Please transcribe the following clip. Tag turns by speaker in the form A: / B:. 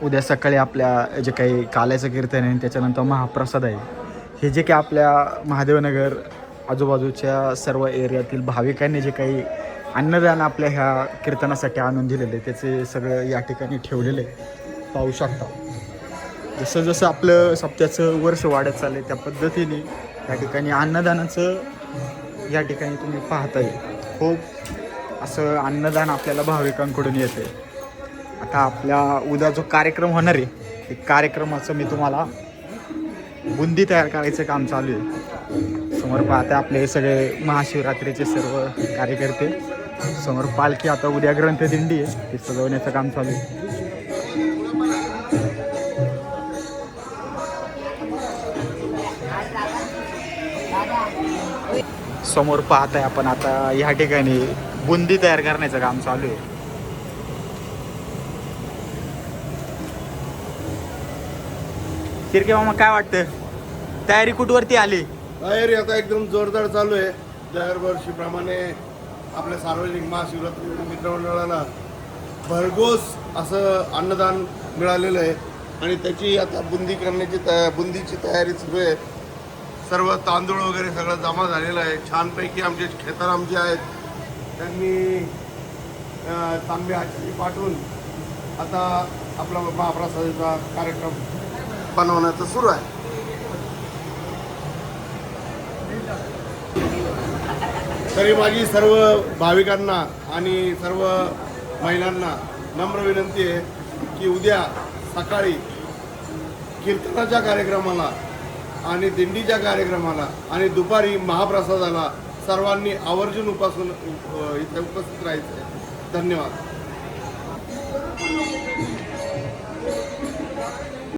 A: उद्या सकाळी आपल्या जे काही काल्याचं कीर्तन आहे त्याच्यानंतर महाप्रसाद आहे, हे जे काही आपल्या महादेवनगर आजूबाजूच्या सर्व एरियातील भाविकांनी जे काही अन्नदान आपल्या ह्या कीर्तनासाठी आणून दिलेले त्याचे सगळं या ठिकाणी ठेवलेलं आहे, पाहू शकता. जसं जसं आपलं सप्त्याचं वर्ष वाढत चाललं त्या पद्धतीने या ठिकाणी अन्नदानाचं या ठिकाणी तुम्ही पाहताय खूप असं अन्नदान आपल्याला भाविकांकडून येते. आता आपल्या उद्या जो कार्यक्रम होणार आहे ते कार्यक्रमाचं मी तुम्हाला बुंदी तयार करायचं काम चालू आहे. समोर पाहता आपले सगळे महाशिवरात्रीचे सर्व कार्यकर्ते, समोर पालखी, आता उद्या ग्रंथदिंडी आहे ते सजवण्याचं काम चालू आहे. समोर पाहताय आपण आता या ठिकाणी बुंदी तयार करण्याचं काम चालू आहे. तिरके मामा काय वाटतं, तयारी कुठवरती आली?
B: तयारी आता एकदम जोरदार चालू आहे. दरवर्षीप्रमाणे आपल्या सार्वजनिक महाशिवरात्री मित्रमंडळाला भरघोस असं अन्नदान मिळालेलं आहे आणि त्याची आता बुंदी करण्याची बुंदीची तयारी सुरू आहे. सर्व तांदूळ वगैरे सगळं जमा झालेलं आहे. छानपैकी आमचे खेताराम जे आहेत त्यांनी तांबे आचरी पाठवून आता आपला महाप्रसादाचा कार्यक्रम बनवण्याचं सुरू आहे. तरी माझी सर्व भाविकांना आणि सर्व महिलांना नम्र विनंती आहे की उद्या सकाळी कीर्तनाच्या कार्यक्रमाला आणि दिंडीच्या कार्यक्रमाला आणि दुपारी महाप्रसादाला सर्वांनी आवर्जून इथे उपस्थित राहायचं आहे. धन्यवाद.